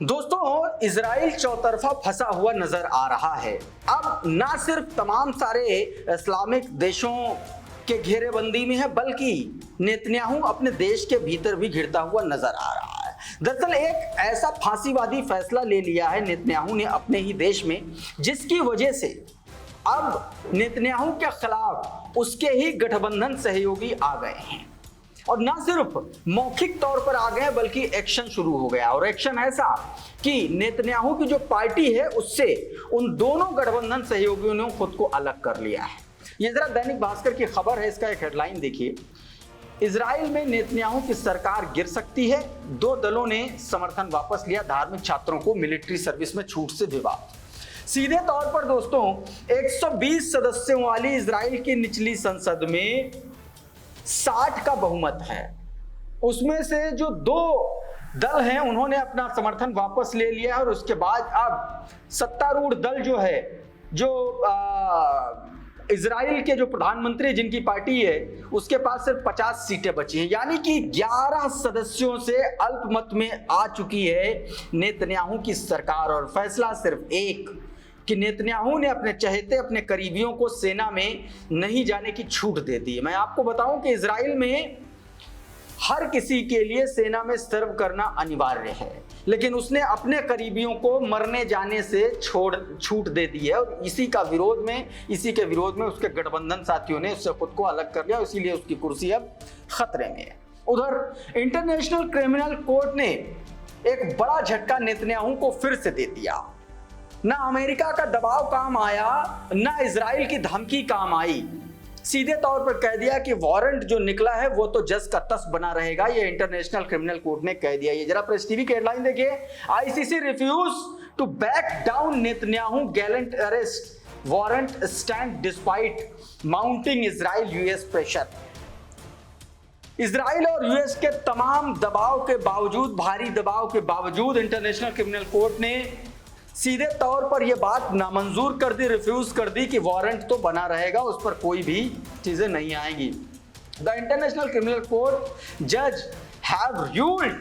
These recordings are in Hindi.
दोस्तों, इजराइल चौतरफा फंसा हुआ नजर आ रहा है। अब ना सिर्फ तमाम सारे इस्लामिक देशों के घेरेबंदी में है, बल्कि नेतन्याहू अपने देश के भीतर भी घिरता हुआ नजर आ रहा है। दरअसल एक ऐसा फांसीवादी फैसला ले लिया है नेतन्याहू ने अपने ही देश में, जिसकी वजह से अब नेतन्याहू के खिलाफ उसके ही गठबंधन सहयोगी आ गए हैं, और ना सिर्फ मौखिक तौर पर आ गए बल्कि एक्शन शुरू हो गया। और एक्शन ऐसा कि नेतन्याहू की जो पार्टी है उससे उन दोनों गठबंधन सहयोगियों ने खुद को अलग कर लिया है। ये जरा दैनिक भास्कर की खबर है, इसका एक हेडलाइन देखिए। इजराइल में नेतन्याहू की सरकार गिर सकती है, दो दलों ने समर्थन वापस लिया, धार्मिक छात्रों को मिलिट्री सर्विस में छूट से विवाद। सीधे तौर पर दोस्तों 120 सदस्यों वाली इजराइल की निचली संसद में 60 का बहुमत है। उसमें से जो दो दल हैं उन्होंने अपना समर्थन वापस ले लिया है, और उसके बाद अब सत्तारूढ़ दल जो है, जो इजराइल के जो प्रधानमंत्री जिनकी पार्टी है, उसके पास सिर्फ 50 सीटें बची हैं, यानी कि 11 सदस्यों से अल्पमत में आ चुकी है नेतन्याहू की सरकार। और फैसला सिर्फ एक कि नेतन्याहू ने अपने चहेते, अपने करीबियों को सेना में नहीं जाने की छूट दे दी है। मैं आपको बताऊं कि इजराइल में हर किसी के लिए सेना में सर्व करना अनिवार्य है, लेकिन उसने अपने करीबियों को मरने जाने से छूट दे दी है, और इसी के विरोध में उसके गठबंधन साथियों ने उससे खुद को अलग कर लिया, इसीलिए उसकी कुर्सी अब खतरे में है। उधर इंटरनेशनल क्रिमिनल कोर्ट ने एक बड़ा झटका नेतन्याहू को फिर से दे दिया। ना अमेरिका का दबाव काम आया, ना इजराइल की धमकी काम आई। सीधे तौर पर कह दिया कि वारंट जो निकला है वो तो जस का तस बना रहेगा, ये इंटरनेशनल क्रिमिनल कोर्ट ने कह दिया। ये जरा प्रेस टीवी की हेडलाइन देखिए। ICC refuse to back down Netanyahu Gallant arrest, warrant stand despite mounting Israel US pressure. Israel और यूएस के तमाम दबाव के बावजूद, भारी दबाव के बावजूद, इंटरनेशनल क्रिमिनल कोर्ट ने सीधे तौर पर यह बात नामंजूर कर दी, रिफ्यूज कर दी कि वारंट तो बना रहेगा, उस पर कोई भी चीजें नहीं आएंगी। द इंटरनेशनल क्रिमिनल कोर्ट जज have ruled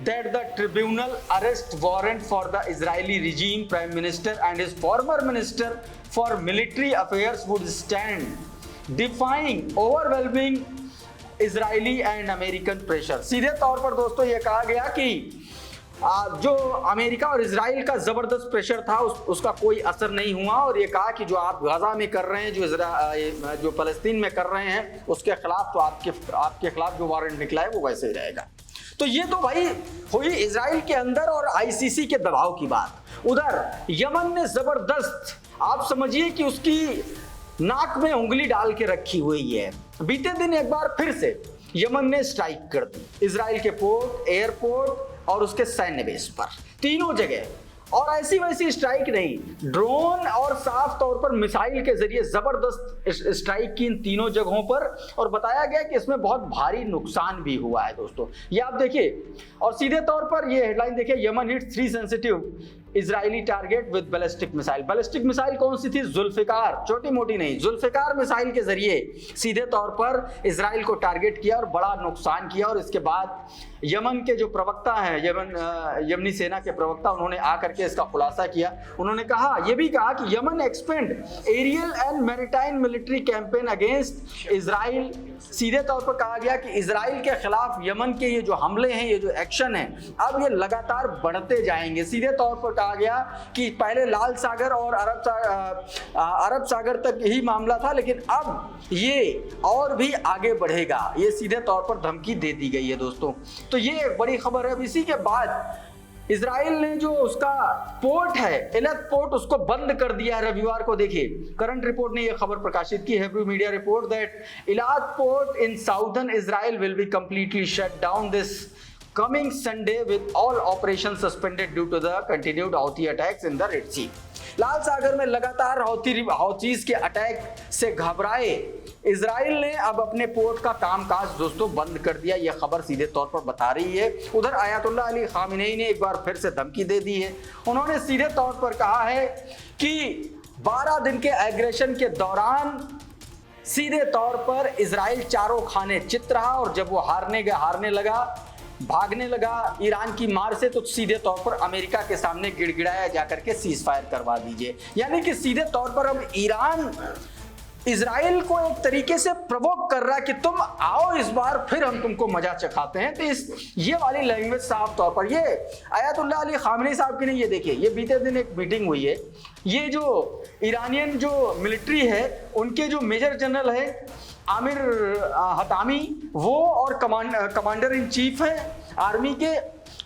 that the tribunal arrest warrant for the Israeli regime prime minister and his former minister for military affairs would stand defying overwhelming Israeli and American pressure. सीधे तौर पर दोस्तों यह कहा गया कि जो अमेरिका और इजराइल का जबरदस्त प्रेशर था उसका कोई असर नहीं हुआ, और ये कहा कि जो आप गाजा में कर रहे हैं, जो फलस्तीन में कर रहे हैं, उसके खिलाफ तो आपके खिलाफ जो वारंट निकला है वो वैसे ही रहेगा। तो ये तो भाई हुई इजराइल के अंदर और आईसीसी के दबाव की बात। उधर यमन ने जबरदस्त, आप समझिए कि उसकी नाक में उंगली डाल के रखी हुई है। बीते दिन एक बार फिर से यमन ने स्ट्राइक कर दी इजराइल के पोर्ट, एयरपोर्ट और उसके सैन्य बेस पर, तीनों जगह। और ऐसी वैसी स्ट्राइक नहीं, ड्रोन और साफ तौर पर मिसाइल के जरिए जबरदस्त स्ट्राइक की इन तीनों जगहों पर, और बताया गया कि इसमें बहुत भारी नुकसान भी हुआ है। दोस्तों ये आप देखिए, और सीधे तौर पर ये हेडलाइन देखिए, Yemen hit 3 sensitive Israeli target with ballistic missile. Ballistic missile कौन सी थी? जुल्फिकार, छोटी मोटी नहीं, जुल्फिकार मिसाइल के जरिए सीधे तौर पर इजराइल को टारगेट किया और बड़ा नुकसान किया। और इसके बाद यमन के जो प्रवक्ता हैं, यमनी सेना के प्रवक्ता, उन्होंने आकर के इसका खुलासा किया। उन्होंने कहा, यह भी कहा कि Yemen expand aerial and maritime military campaign against Israel. सीधे तौर पर कहा गया कि इजराइल के खिलाफ यमन के ये जो हमले हैं, ये जो एक्शन है, अब ये लगातार बढ़ते जाएंगे। सीधे तौर पर कहा गया कि पहले लाल सागर और अरब सागर तक यही मामला था, लेकिन अब ये और भी आगे बढ़ेगा, ये सीधे तौर पर धमकी दे दी गई है दोस्तों। तो ये एक बड़ी खबर है। अब इसी के बाद इजराइल ने जो उसका पोर्ट है, एलत पोर्ट, उसको बंद कर दिया है रविवार को। देखिए, करंट रिपोर्ट ने यह खबर प्रकाशित की, Hebrew media report that इलात port in southern Israel will be completely shut down this coming Sunday with all operations suspended due to the continued Houthi attacks in the Red Sea। लाल सागर में लगातार हौथीज के अटैक से घबराए इजराइल ने अब अपने पोर्ट का कामकाज दोस्तों बंद कर दिया, यह खबर सीधे तौर पर बता रही है। उधर आयतुल्लाह अली खामेनी ने एक बार फिर से धमकी दे दी है। उन्होंने सीधे तौर पर कहा है कि 12 दिन के एग्रेशन के दौरान सीधे तौर पर इजराइल चारों खाने चित रहा, और जब वो हारने लगा भागने लगा ईरान की मार से तो सीधे तौर पर अमेरिका के सामने गिड़गिड़ाया जाकर के सीज फायर करवा दीजिए। यानी कि सीधे तौर पर अब ईरान इजराइल को एक तरीके से प्रवोक कर रहा है कि तुम आओ इस बार फिर हम तुमको मजा चखाते हैं। तो इस ये वाली लैंग्वेज साफ तौर पर ये आयतुल्लाह अली खामनी साहब की नहीं, ये देखिए ये बीते दिन एक मीटिंग हुई है, ये जो ईरानियन जो मिलिट्री है उनके जो मेजर जनरल है आमिर हतामी वो और कमांडर इन चीफ है आर्मी के,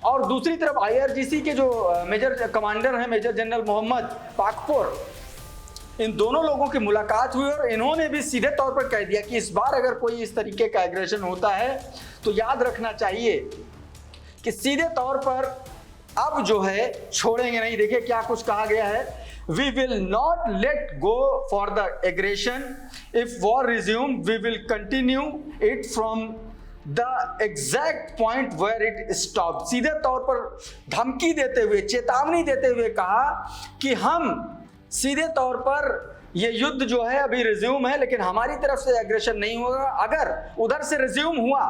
और दूसरी तरफ IRGC के जो मेजर कमांडर है मेजर जनरल मोहम्मद पाकपुर, इन दोनों लोगों की मुलाकात हुई और इन्होंने भी सीधे तौर पर कह दिया कि इस बार अगर कोई इस तरीके का एग्रेशन होता है तो याद रखना चाहिए कि सीधे तौर पर अब जो है छोड़ेंगे नहीं। देखिए क्या कुछ कहा गया है, we will not let go for the aggression, if war resume we will continue it from the exact point where it stop. सीधे तौर पर धमकी देते हुए, चेतावनी देते हुए कहा कि हम सीधे तौर पर ये युद्ध जो है अभी रिज्यूम है, लेकिन हमारी तरफ से एग्रेशन नहीं होगा। अगर उधर से रिज्यूम हुआ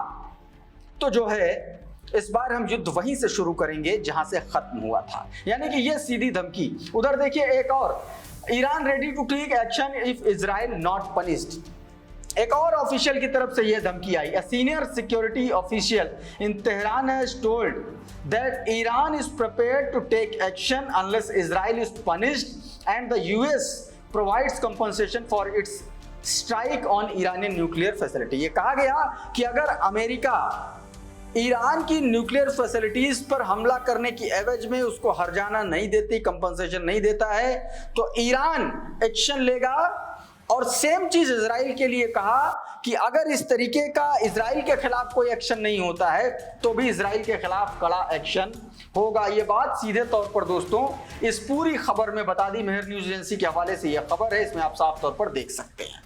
तो जो है इस बार हम युद्ध वहीं से शुरू करेंगे जहां से खत्म हुआ था। यानी कि ये सीधी धमकी। उधर देखिए एक और, Iran ready to take action if Israel not punished. एक और ऑफिशियल की तरफ से यह धमकी आई। A senior security official in Tehran has told that Iran is prepared to take action unless Israel is punished and the US provides compensation for its strike on Iranian nuclear facility। ये कहा गया कि अगर अमेरिका ईरान की न्यूक्लियर फैसिलिटीज पर हमला करने की एवज में उसको हर्जाना नहीं देती, कंपनसेशन नहीं देता है, तो ईरान एक्शन लेगा। और सेम चीज इजराइल के लिए कहा कि अगर इस तरीके का इजराइल के खिलाफ कोई एक्शन नहीं होता है तो भी इजराइल के खिलाफ कड़ा एक्शन होगा। ये बात सीधे तौर पर दोस्तों इस पूरी खबर में बता दी। मेहर न्यूज एजेंसी के हवाले से यह खबर है, इसमें आप साफ तौर पर देख सकते हैं।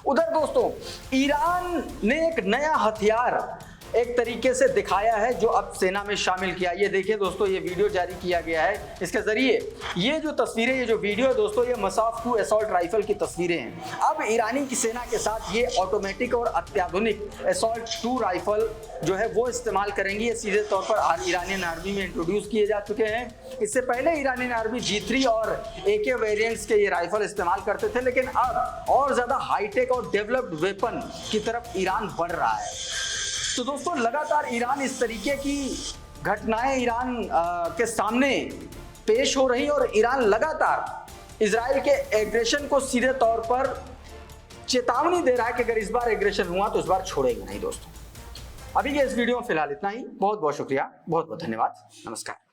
उधर दोस्तों ईरान ने एक नया हथियार एक तरीके से दिखाया है जो अब सेना में शामिल किया। ये देखिए दोस्तों, ये वीडियो जारी किया गया है, इसके जरिए ये जो तस्वीरें, ये जो वीडियो है दोस्तों, ये मसाफ 2 असॉल्ट राइफल की तस्वीरें हैं। अब ईरानी की सेना के साथ ये ऑटोमेटिक और अत्याधुनिक असॉल्ट 2 राइफल जो है वो इस्तेमाल करेंगी। ये सीधे तौर पर ईरानियन आर्मी में इंट्रोड्यूस किए जा चुके हैं। इससे पहले ईरानियन आर्मी G3 और AK वेरिएंट्स के ये राइफल इस्तेमाल करते थे, लेकिन अब और ज्यादा हाईटेक और डेवलप्ड वेपन की तरफ ईरान बढ़ रहा है। तो दोस्तों लगातार ईरान इस तरीके की घटनाएं ईरान के सामने पेश हो रही और ईरान लगातार इजराइल के एग्रेशन को सीधे तौर पर चेतावनी दे रहा है कि अगर इस बार एग्रेशन हुआ तो इस बार छोड़ेगा नहीं। दोस्तों अभी के इस वीडियो में फिलहाल इतना ही। बहुत बहुत शुक्रिया, बहुत बहुत धन्यवाद, नमस्कार।